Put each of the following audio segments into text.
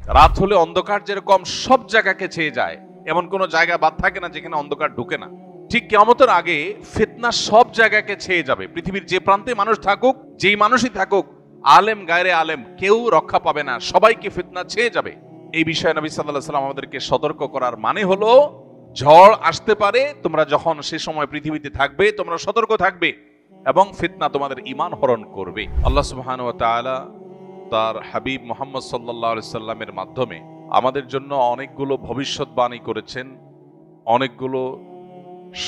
রাত হলে অন্ধকার যেরকম সব জায়গাকে ছেয়ে যায়, এমন কোন জায়গা বাদ থাকে না যেখানে অন্ধকার ঢুকে না, ঠিক কিয়ামতের আগে ফিতনা সব জায়গাকে ছেয়ে যাবে। পৃথিবীর যে প্রান্তে মানুষ থাকুক, যেই মানুষই থাকুক, আলেম গায়রে আলেম, কেউ রক্ষা পাবে না, সবাইকে ফিতনা ছেয়ে যাবে। এই বিষয়ে নবী সাল্লাল্লাহু আলাইহি ওয়াসাল্লাম আমাদেরকে সতর্ক করার মানে হলো, ঝড় আসতে পারে, তোমরা যখন সে সময় পৃথিবীতে থাকবে তোমরা সতর্ক থাকবে এবং ফিতনা তোমাদের ঈমান হরণ করবে। আল্লাহ সুবহানাহু ওয়া তাআলা তার হাবিব মুহাম্মদ সাল্লাল্লাহু আলাইহি সাল্লামের মাধ্যমে আমাদের জন্য অনেকগুলো ভবিষ্যৎবাণী করেছেন, অনেকগুলো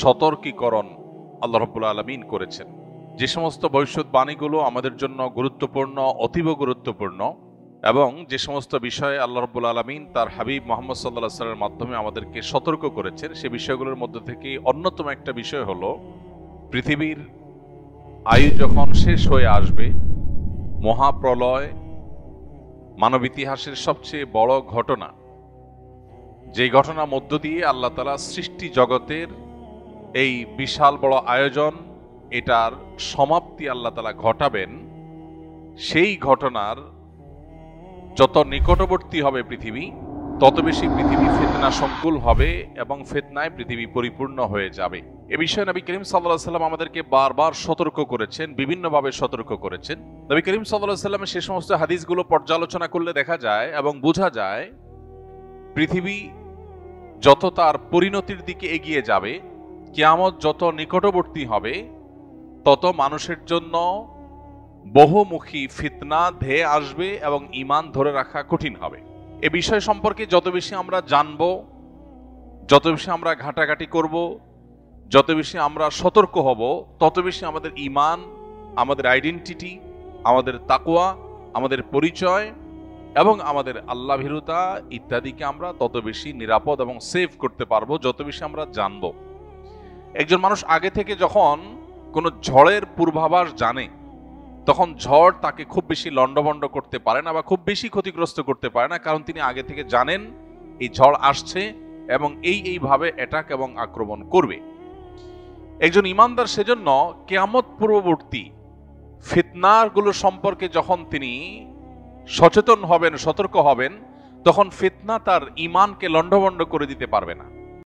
সতর্কীকরণ আল্লাহ রাব্বুল আলামিন করেছেন। যে সমস্ত ভবিষ্যৎবাণীগুলো আমাদের জন্য গুরুত্বপূর্ণ, অতীব গুরুত্বপূর্ণ, এবং যে সমস্ত বিষয়ে আল্লাহ রাব্বুল আলামিন তার হাবিব মুহাম্মদ সাল্লাল্লাহু আলাইহি সাল্লামের মাধ্যমে আমাদেরকে সতর্ক করেছেন, সে বিষয়গুলোর মধ্যে থেকে অন্যতম একটা বিষয় হলো, পৃথিবীর আয়ু যখন শেষ হয়ে আসবে, মহাপ্রলয় মানব ইতিহাসের সবচেয়ে বড় ঘটনা, যে ঘটনার মধ্য দিয়ে আল্লাহ তাআলা সৃষ্টি জগতের এই বিশাল বড় আয়োজন, এটার সমাপ্তি আল্লাহ তাআলা ঘটাবেন, সেই ঘটনার যত নিকটবর্তী হবে পৃথিবী, তত বেশি পৃথিবী ফিতনা সংকুল হবে এবং ফিতনায় পৃথিবী পরিপূর্ণ হয়ে যাবে। এ বিষয়ে নবী করিম সাল্লাল্লাহু আলাইহি সাল্লাম আমাদেরকে বারবার সতর্ক করেছেন, বিভিন্নভাবে সতর্ক করেছেন। নবী করিম সাল্লাল্লাহু আলাইহি সাল্লামের সে সমস্ত হাদিসগুলো পর্যালোচনা করলে দেখা যায় এবং বোঝা যায়, পৃথিবী যত তার পরিণতির দিকে এগিয়ে যাবে, কিয়ামত যত নিকটবর্তী হবে, তত মানুষের জন্য বহুমুখী ফিতনা ধেয়ে আসবে এবং ঈমান ধরে রাখা কঠিন হবে। এ বিষয় সম্পর্কে যত বেশি আমরা জানব, যত বেশি আমরা ঘাটাঘাটি করব, যত বেশি আমরা সতর্ক হব, তত বেশি আমাদের ঈমান, আমাদের আইডেন্টিটি, আমাদের তাকওয়া, আমাদের পরিচয় এবং আমাদের আল্লাহ ভীরুতা ইত্যাদিকে আমরা তত বেশি নিরাপদ এবং সেভ করতে পারবো, যত বেশি আমরা জানব। একজন মানুষ আগে থেকে যখন কোনো ঝড়ের পূর্বাভাস জানে, তখন ঝড় তাকে খুব বেশি লন্ডভন্ড করতে পারে না বা খুব বেশি ক্ষতিগ্রস্ত করতে পারে না, কারণ তিনি আগে থেকে জানেন এই ঝড় আসছে এবং এইভাবে অ্যাটাক এবং আক্রমণ করবে। একজন ঈমানদার সেজন্য কিয়ামত পূর্ববর্তী ফিতনাগুলো সম্পর্কে যখন তিনি সচেতন হবেন, সতর্ক হবেন, তখন ফিতনা তার ঈমানকে লন্ডভন্ড করে দিতে পারবে না।